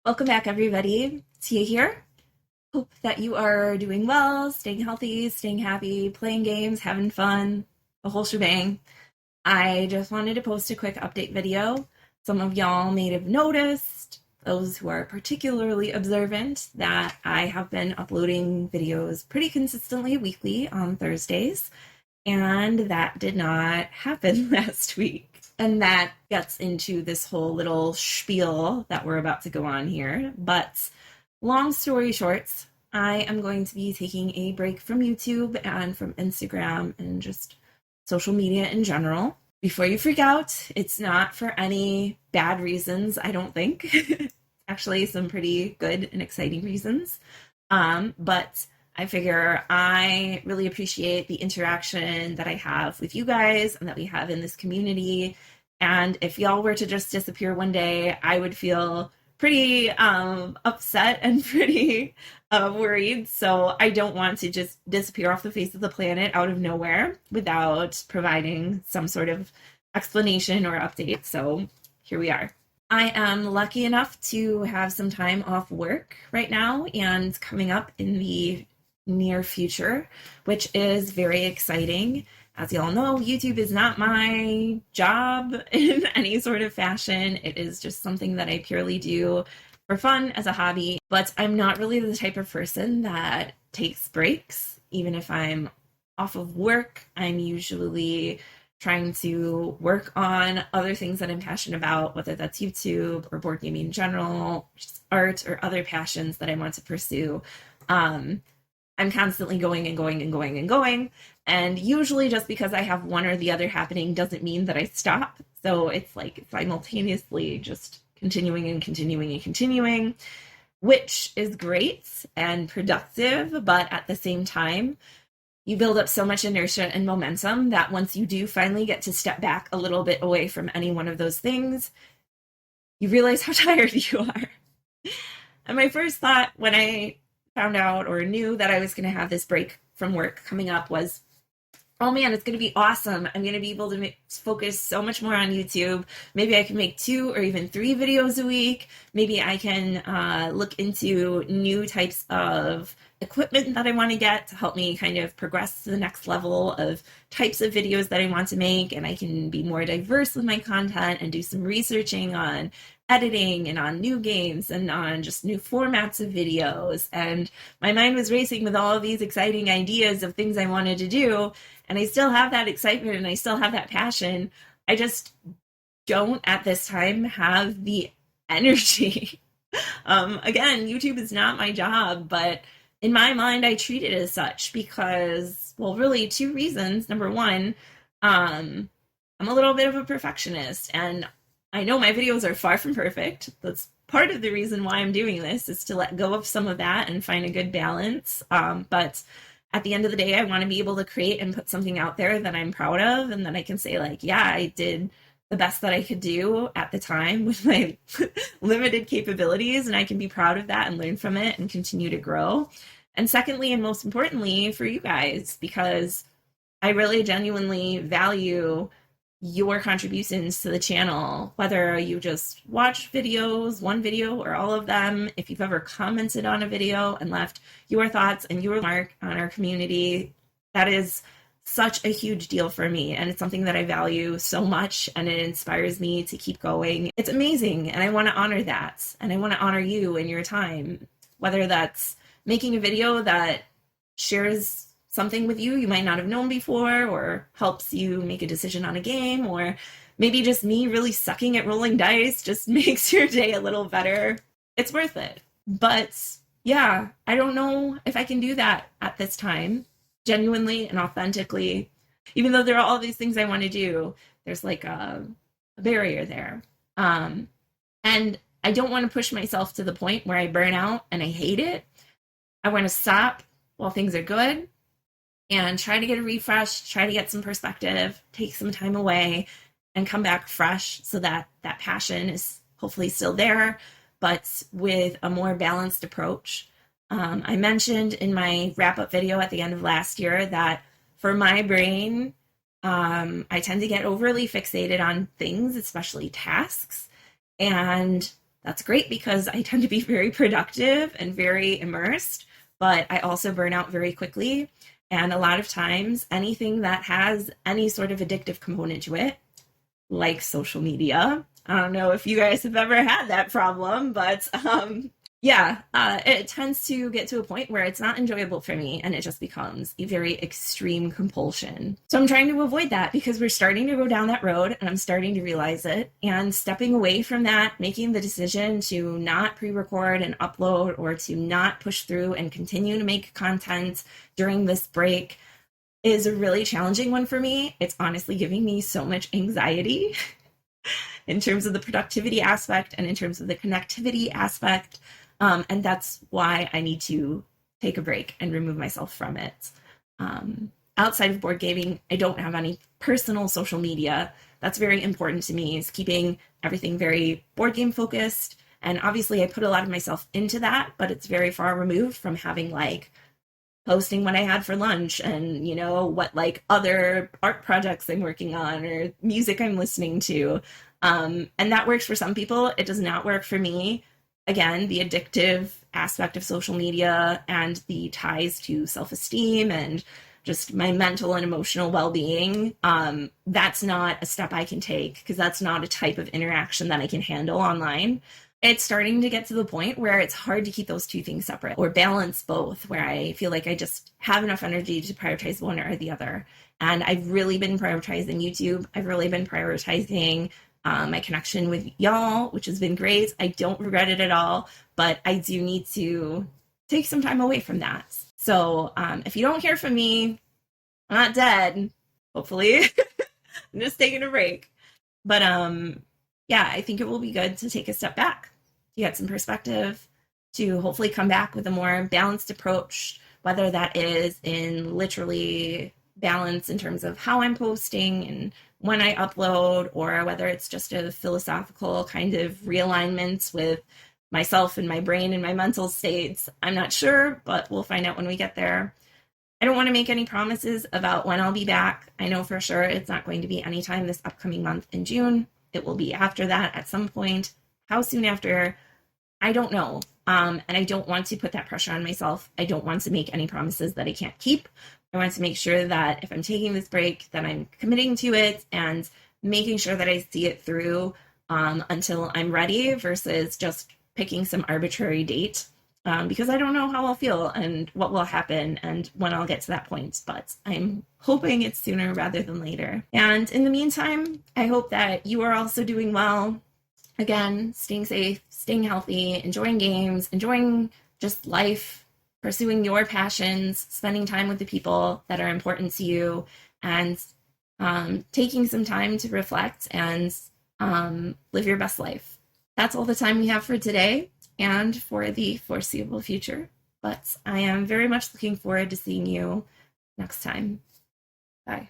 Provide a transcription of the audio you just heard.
Welcome back, everybody. Tia here. Hope that you are doing well, staying healthy, staying happy, playing games, having fun, the whole shebang. I just wanted to post a quick update video. Some of y'all may have noticed, those who are particularly observant, that I have been uploading videos pretty consistently weekly on Thursdays, and that did not happen last week. And that gets into this whole little spiel that we're about to go on here. But long story short, I am going to be taking a break from YouTube and from Instagram and just social media in general. Before you freak out, it's not for any bad reasons, I don't think. Actually, some pretty good and exciting reasons. But I figure I really appreciate the interaction that I have with you guys and that we have in this community. And if y'all were to just disappear one day, I would feel pretty upset and pretty worried. So I don't want to just disappear off the face of the planet out of nowhere without providing some sort of explanation or update. So here we are. I am lucky enough to have some time off work right now and coming up in the near future, which is very exciting. As you all know, YouTube is not my job in any sort of fashion. It is just something that I purely do for fun as a hobby, but I'm not really the type of person that takes breaks. Even if I'm off of work, I'm usually trying to work on other things that I'm passionate about, whether that's YouTube or board gaming in general, just art or other passions that I want to pursue. I'm constantly going and going and going and going. And usually just because I have one or the other happening doesn't mean that I stop. So it's like simultaneously just continuing and continuing and continuing, which is great and productive. But at the same time, you build up so much inertia and momentum that once you do finally get to step back a little bit away from any one of those things, you realize how tired you are. And my first thought when I found out or knew that I was going to have this break from work coming up was, oh man, it's going to be awesome. I'm going to be able to focus so much more on YouTube. Maybe I can make 2 or even 3 videos a week. Maybe I can look into new types of equipment that I want to get to help me kind of progress to the next level of types of videos that I want to make. And I can be more diverse with my content and do some researching on editing and on new games and on just new formats of videos. And my mind was racing with all of these exciting ideas of things I wanted to do. And I still have that excitement and I still have that passion. I just don't at this time have the energy. Again, YouTube is not my job, but in my mind, I treat it as such because, well, really 2 reasons. Number one, I'm a little bit of a perfectionist and I know my videos are far from perfect. That's part of the reason why I'm doing this is to let go of some of that and find a good balance. But at the end of the day, I want to be able to create and put something out there that I'm proud of and that I can say like, yeah, I did the best that I could do at the time with my limited capabilities, and I can be proud of that and learn from it and continue to grow. And secondly, and most importantly, for you guys, because I really genuinely value your contributions to the channel, whether you just watch videos, one video or all of them. If you've ever commented on a video and left your thoughts and your mark on our community, that is such a huge deal for me. And it's something that I value so much and it inspires me to keep going. It's amazing. And I want to honor that. And I want to honor you and your time, whether that's making a video that shares something with you might not have known before or helps you make a decision on a game, or maybe just me really sucking at rolling dice just makes your day a little better. It's worth it. But yeah, I don't know if I can do that at this time, genuinely and authentically. Even though there are all these things I want to do, there's like a barrier there. And I don't want to push myself to the point where I burn out and I hate it. I want to stop while things are good and try to get a refresh, try to get some perspective, take some time away, and come back fresh so that that passion is hopefully still there, but with a more balanced approach. I mentioned in my wrap-up video at the end of last year that for my brain, I tend to get overly fixated on things, especially tasks. And That's great because I tend to be very productive and very immersed, but I also burn out very quickly. And a lot of times, anything that has any sort of addictive component to it, like social media, I don't know if you guys have ever had that problem, but yeah, it tends to get to a point where it's not enjoyable for me and it just becomes a very extreme compulsion. So I'm trying to avoid that because we're starting to go down that road and I'm starting to realize it. And stepping away from that, making the decision to not pre record and upload or to not push through and continue to make content during this break is a really challenging one for me. It's honestly giving me so much anxiety in terms of the productivity aspect and in terms of the connectivity aspect. And that's why I need to take a break and remove myself from it. Outside of board gaming, I don't have any personal social media. That's very important to me, is keeping everything very board game focused. And obviously I put a lot of myself into that, but it's very far removed from having like posting what I had for lunch and, you know, what like other art projects I'm working on or music I'm listening to. And that works for some people. It does not work for me. Again, the addictive aspect of social media and the ties to self-esteem and just my mental and emotional well-being, that's not a step I can take because that's not a type of interaction that I can handle online. It's starting to get to the point where it's hard to keep those two things separate or balance both, where I feel like I just have enough energy to prioritize one or the other. And I've really been prioritizing YouTube. I've really been prioritizing my connection with y'all, which has been great. I don't regret it at all, but I do need to take some time away from that. So if you don't hear from me, I'm not dead, hopefully. I'm just taking a break. But yeah, I think it will be good to take a step back, to get some perspective, to hopefully come back with a more balanced approach, whether that is in literally balance in terms of how I'm posting and when I upload, or whether it's just a philosophical kind of realignment with myself and my brain and my mental states. I'm not sure, but we'll find out when we get there. I don't want to make any promises about when I'll be back. I know for sure it's not going to be anytime this upcoming month in June. It will be after that at some point. How soon after? I don't know. And I don't want to put that pressure on myself. I don't want to make any promises that I can't keep. I want to make sure that if I'm taking this break, that I'm committing to it and making sure that I see it through until I'm ready versus just picking some arbitrary date. Because I don't know how I'll feel and what will happen and when I'll get to that point, but I'm hoping it's sooner rather than later. And in the meantime, I hope that you are also doing well. Again, staying safe, staying healthy, enjoying games, enjoying just life, pursuing your passions, spending time with the people that are important to you, and taking some time to reflect and live your best life. That's all the time we have for today and for the foreseeable future. But I am very much looking forward to seeing you next time. Bye.